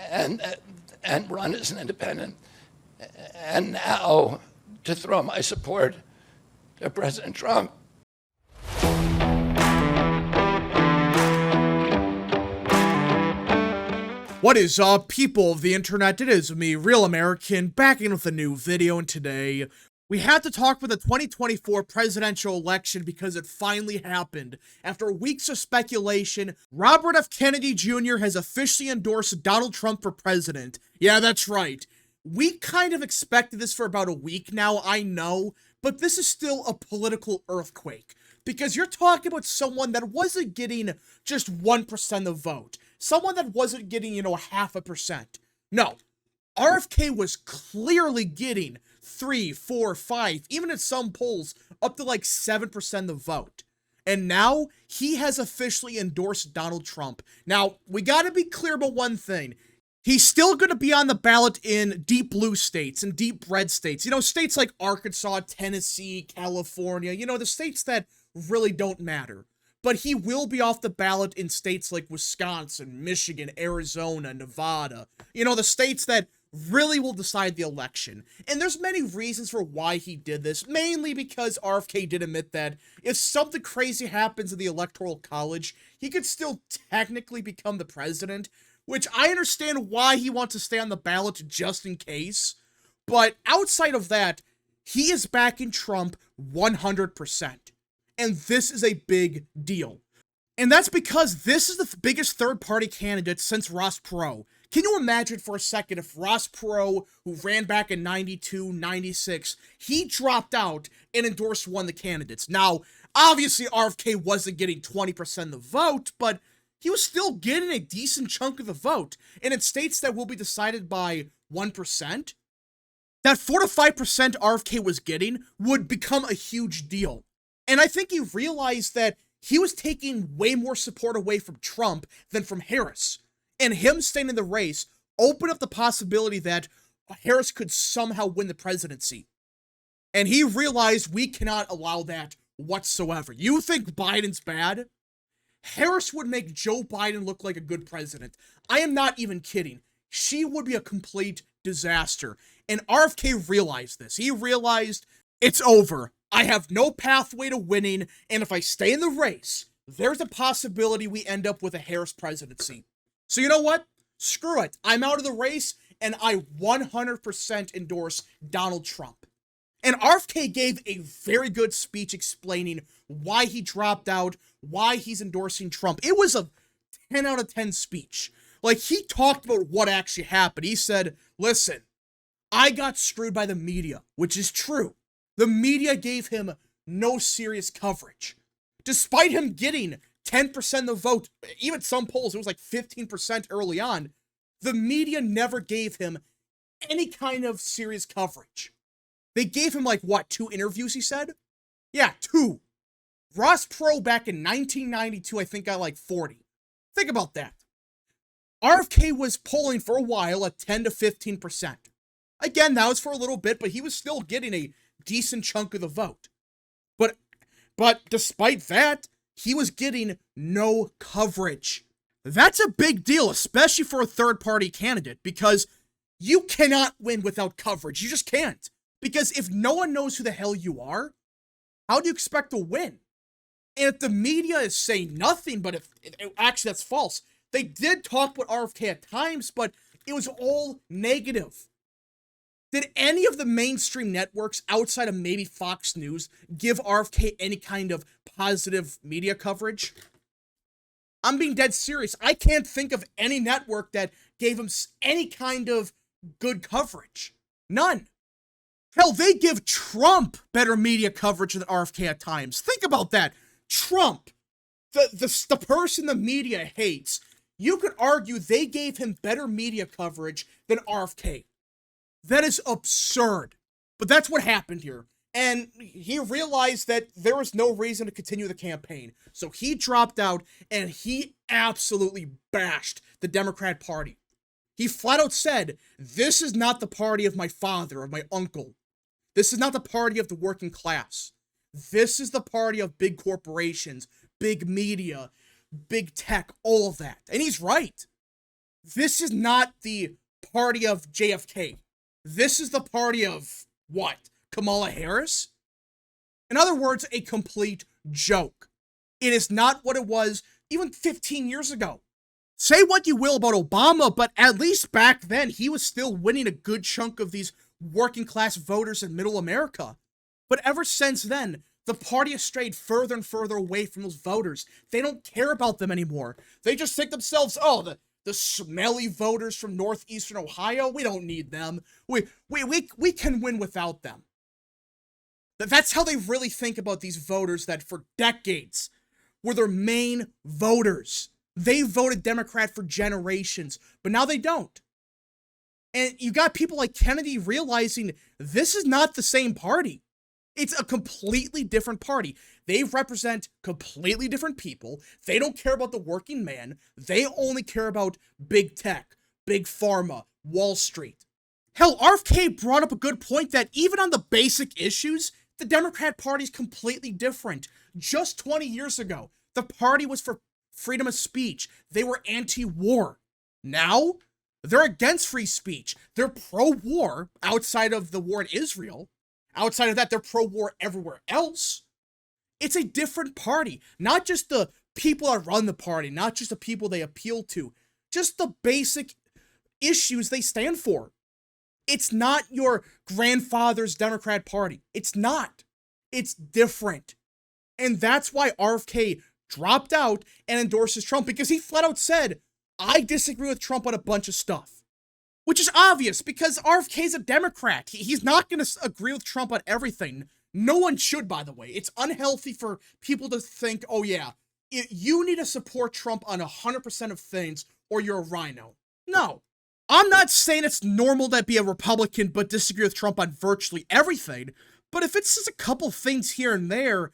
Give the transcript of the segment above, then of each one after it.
and and run as an independent, and now to throw my support to President Trump. What is up, people of the internet? It is me, Real American, back in with a new video, and today we had to talk about the 2024 presidential election because it finally happened. After weeks of speculation, Robert F. Kennedy Jr. has officially endorsed Donald Trump for president. Yeah, that's right. We kind of expected this for about a week now, I know, but this is still a political earthquake. Because you're talking about someone that wasn't getting just 1% of the vote. Someone that wasn't getting, 0.5%. No, RFK was clearly getting 3, 4, 5, even in some polls, up to like 7% of the vote. And now, he has officially endorsed Donald Trump. Now, we gotta be clear about one thing. He's still gonna be on the ballot in deep blue states and deep red states. States like Arkansas, Tennessee, California, the states that really don't matter. But he will be off the ballot in states like Wisconsin, Michigan, Arizona, Nevada. The states that really will decide the election. And there's many reasons for why he did this, mainly because RFK did admit that if something crazy happens in the Electoral College, he could still technically become the president, which I understand why he wants to stay on the ballot just in case. But outside of that, he is backing Trump 100%. And this is a big deal. And that's because this is the biggest third-party candidate since Ross Perot. Can you imagine for a second if Ross Perot, who ran back in 92, 96, he dropped out and endorsed one of the candidates? Now, obviously RFK wasn't getting 20% of the vote, but he was still getting a decent chunk of the vote. And in states that will be decided by 1%, that 4 to 5% RFK was getting would become a huge deal. And I think he realized that he was taking way more support away from Trump than from Harris. And him staying in the race opened up the possibility that Harris could somehow win the presidency. And he realized we cannot allow that whatsoever. You think Biden's bad? Harris would make Joe Biden look like a good president. I am not even kidding. She would be a complete disaster. And RFK realized this. He realized it's over. I have no pathway to winning, and if I stay in the race, there's a possibility we end up with a Harris presidency. So you know what? Screw it. I'm out of the race, and I 100% endorse Donald Trump. And RFK gave a very good speech explaining why he dropped out, why he's endorsing Trump. It was a 10 out of 10 speech. Like, he talked about what actually happened. He said, listen, I got screwed by the media, which is true. The media gave him no serious coverage. Despite him getting 10% of the vote, even some polls, it was like 15% early on, the media never gave him any kind of serious coverage. They gave him 2 interviews, he said? Yeah, 2. Ross Perot back in 1992, I think got 40. Think about that. RFK was polling for a while at 10 to 15%. Again, that was for a little bit, but he was still getting a decent chunk of the vote. But despite that, he was getting no coverage. That's a big deal, especially for a third-party candidate, because you cannot win without coverage. You just can't. Because if no one knows who the hell you are, how do you expect to win? And if the media is saying nothing, but actually that's false. They did talk about RFK at times, but it was all negative. Did any of the mainstream networks outside of maybe Fox News give RFK any kind of positive media coverage? I'm being dead serious. I can't think of any network that gave him any kind of good coverage. None. Hell, they give Trump better media coverage than RFK at times. Think about that. Trump, the person the media hates, you could argue they gave him better media coverage than RFK. That is absurd. But that's what happened here. And he realized that there was no reason to continue the campaign. So he dropped out and he absolutely bashed the Democrat Party. He flat out said, this is not the party of my father or my uncle. This is not the party of the working class. This is the party of big corporations, big media, big tech, all of that. And he's right. This is not the party of JFK. This is the party of what? Kamala Harris? In other words, a complete joke. It is not what it was even 15 years ago. Say what you will about Obama, but at least back then, he was still winning a good chunk of these working class voters in middle America. But ever since then, the party has strayed further and further away from those voters. They don't care about them anymore. They just think themselves, oh, the smelly voters from northeastern Ohio, we don't need them. We can win without them. That's how they really think about these voters that for decades were their main voters. They voted Democrat for generations, but now they don't. And you got people like Kennedy realizing this is not the same party. It's a completely different party. They represent completely different people. They don't care about the working man. They only care about big tech, big pharma, Wall Street. Hell, RFK brought up a good point that even on the basic issues, the Democrat Party is completely different. Just 20 years ago, the party was for freedom of speech. They were anti-war. Now, they're against free speech. They're pro-war outside of the war in Israel. Outside of that, they're pro-war everywhere else. It's a different party. Not just the people that run the party, not just the people they appeal to, just the basic issues they stand for. It's not your grandfather's Democrat Party. It's not. It's different. And that's why RFK dropped out and endorses Trump, because he flat out said, I disagree with Trump on a bunch of stuff. Which is obvious, because RFK's a Democrat. He's not going to agree with Trump on everything. No one should, by the way. It's unhealthy for people to think, oh yeah, you need to support Trump on 100% of things, or you're a rhino. No. I'm not saying it's normal to be a Republican but disagree with Trump on virtually everything, but if it's just a couple things here and there,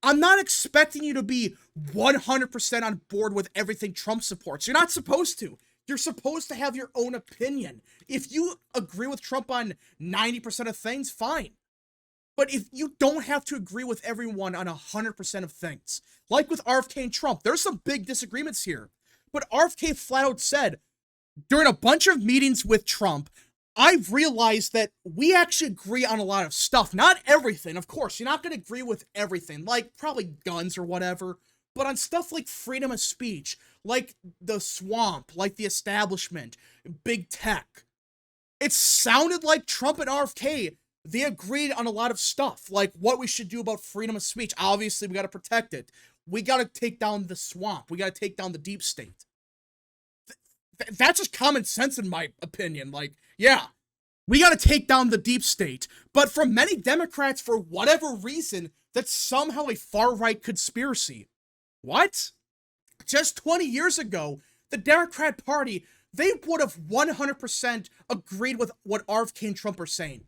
I'm not expecting you to be 100% on board with everything Trump supports. You're not supposed to. You're supposed to have your own opinion. If you agree with Trump on 90% of things, fine. But if you don't have to agree with everyone on 100% of things, like with RFK and Trump, there's some big disagreements here. But RFK flat out said, during a bunch of meetings with Trump, I've realized that we actually agree on a lot of stuff. Not everything, of course. You're not going to agree with everything, like probably guns or whatever. But on stuff like freedom of speech, like the swamp, like the establishment, big tech, it sounded like Trump and RFK, they agreed on a lot of stuff, like what we should do about freedom of speech. Obviously, we got to protect it. We got to take down the swamp. We got to take down the deep state. That's just common sense in my opinion. Like, yeah, we got to take down the deep state. But for many Democrats, for whatever reason, that's somehow a far-right conspiracy. What? Just 20 years ago, the Democrat Party, they would have 100% agreed with what RFK and Trump are saying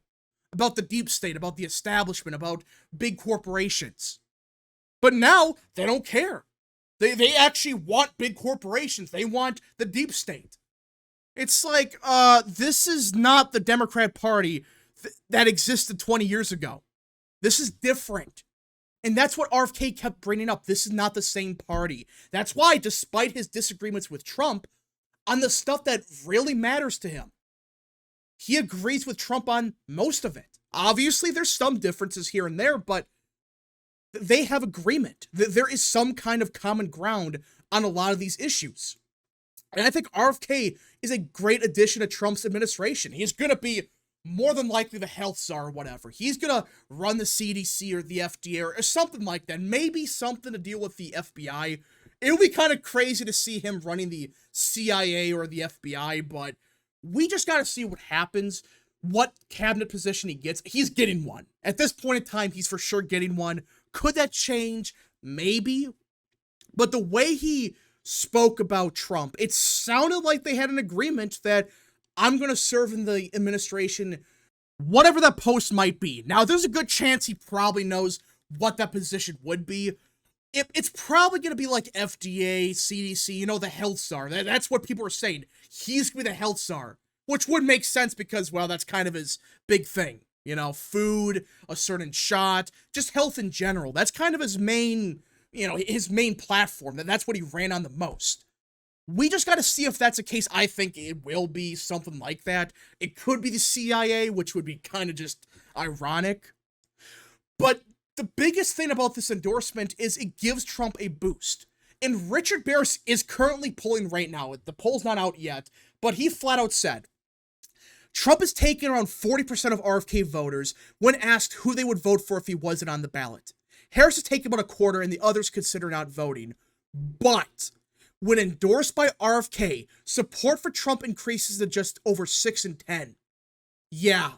about the deep state, about the establishment, about big corporations. But now, they don't care. They actually want big corporations. They want the deep state. It's like, this is not the Democrat Party that existed 20 years ago. This is different. And that's what RFK kept bringing up. This is not the same party. That's why, despite his disagreements with Trump, on the stuff that really matters to him, he agrees with Trump on most of it. Obviously, there's some differences here and there, but they have agreement. There is some kind of common ground on a lot of these issues. And I think RFK is a great addition to Trump's administration. He's going to be more than likely the health czar or whatever. He's going to run the CDC or the FDA or something like that. Maybe something to deal with the FBI. It would be kind of crazy to see him running the CIA or the FBI, but we just got to see what happens, what cabinet position he gets. He's getting one. At this point in time, he's for sure getting one. Could that change? Maybe. But the way he spoke about Trump, it sounded like they had an agreement that I'm going to serve in the administration, whatever that post might be. Now, there's a good chance he probably knows what that position would be. It's probably going to be like FDA, CDC, you know, the health czar. That's what people are saying. He's going to be the health czar, which would make sense because, well, that's kind of his big thing. You know, food, a certain shot, just health in general. That's kind of his main, you know, his main platform. That's what he ran on the most. We just got to see if that's the case. I think it will be something like that. It could be the CIA, which would be kind of just ironic. But the biggest thing about this endorsement is it gives Trump a boost. And Richard Barris is currently polling right now. The poll's not out yet, but he flat out said, Trump is taking around 40% of RFK voters when asked who they would vote for if he wasn't on the ballot. Harris is taking about a quarter and the others consider not voting. But when endorsed by RFK, support for Trump increases to just over 6 in 10. Yeah.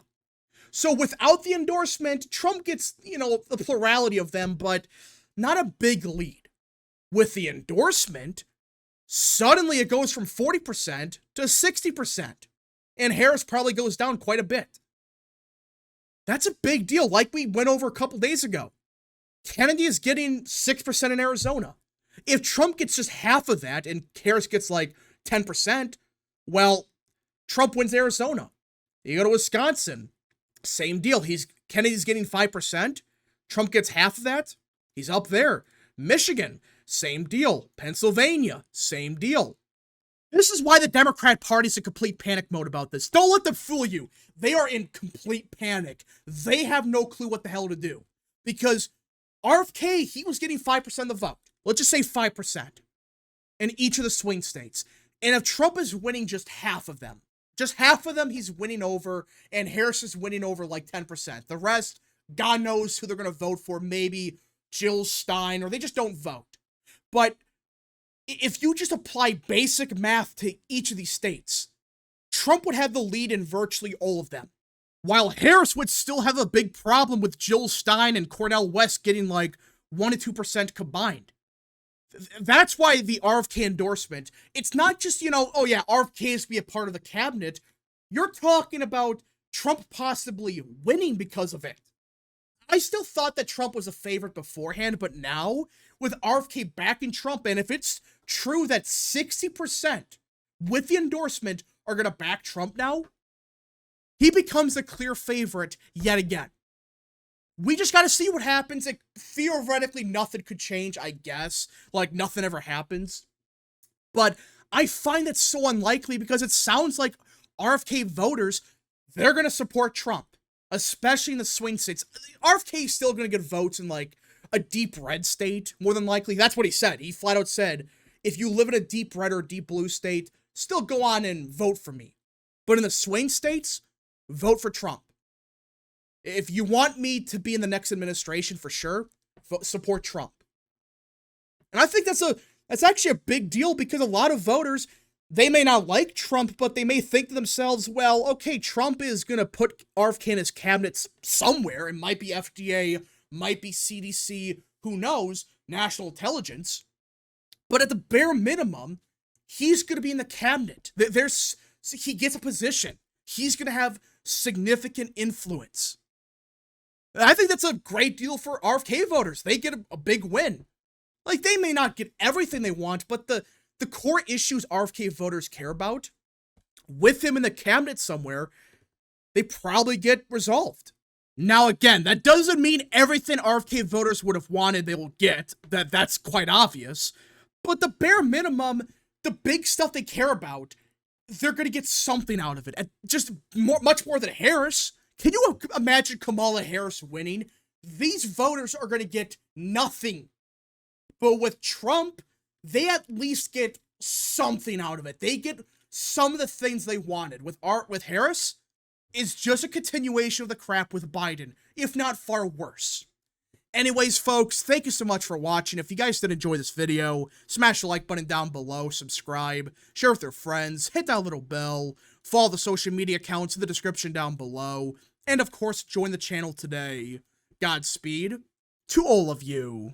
So without the endorsement, Trump gets, the plurality of them, but not a big lead. With the endorsement, suddenly it goes from 40% to 60%. And Harris probably goes down quite a bit. That's a big deal, like we went over a couple days ago. Kennedy is getting 6% in Arizona. If Trump gets just half of that and Harris gets like 10%, well, Trump wins Arizona. You go to Wisconsin, same deal. Kennedy's getting 5%. Trump gets half of that. He's up there. Michigan, same deal. Pennsylvania, same deal. This is why the Democrat Party's in complete panic mode about this. Don't let them fool you. They are in complete panic. They have no clue what the hell to do. Because RFK, he was getting 5% of the vote. Let's just say 5% in each of the swing states. And if Trump is winning just half of them, he's winning over, and Harris is winning over like 10%. The rest, God knows who they're going to vote for. Maybe Jill Stein, or they just don't vote. But if you just apply basic math to each of these states, Trump would have the lead in virtually all of them, while Harris would still have a big problem with Jill Stein and Cornel West getting like 1 to 2% combined. That's why the RFK endorsement, it's not just, oh yeah, RFK is to be a part of the cabinet. You're talking about Trump possibly winning because of it. I still thought that Trump was a favorite beforehand, but now, with RFK backing Trump, and if it's true that 60% with the endorsement are going to back Trump now, he becomes a clear favorite yet again. We just got to see what happens. Theoretically, nothing could change, I guess. Like, nothing ever happens. But I find it so unlikely because it sounds like RFK voters, they're going to support Trump, especially in the swing states. RFK is still going to get votes in, like, a deep red state, more than likely. That's what he said. He flat out said, if you live in a deep red or deep blue state, still go on and vote for me. But in the swing states, vote for Trump. If you want me to be in the next administration, for sure, support Trump. And I think that's actually a big deal because a lot of voters, they may not like Trump, but they may think to themselves, well, okay, Trump is going to put RFK in his cabinet somewhere. It might be FDA, might be CDC, who knows, national intelligence. But at the bare minimum, he's going to be in the cabinet. He gets a position. He's going to have significant influence. I think that's a great deal for RFK voters. They get a big win. Like, they may not get everything they want, but the core issues RFK voters care about, with him in the cabinet somewhere, they probably get resolved. Now, again, that doesn't mean everything RFK voters would have wanted they will get. That's quite obvious. But the bare minimum, the big stuff they care about, they're going to get something out of it. And just much more than Harris. Can you imagine Kamala Harris winning? These voters are going to get nothing. But with Trump, they at least get something out of it. They get some of the things they wanted. With Harris, it's just a continuation of the crap with Biden, if not far worse. Anyways, folks, thank you so much for watching. If you guys did enjoy this video, smash the like button down below, subscribe, share with your friends, hit that little bell, follow the social media accounts in the description down below, and of course, join the channel today. Godspeed to all of you.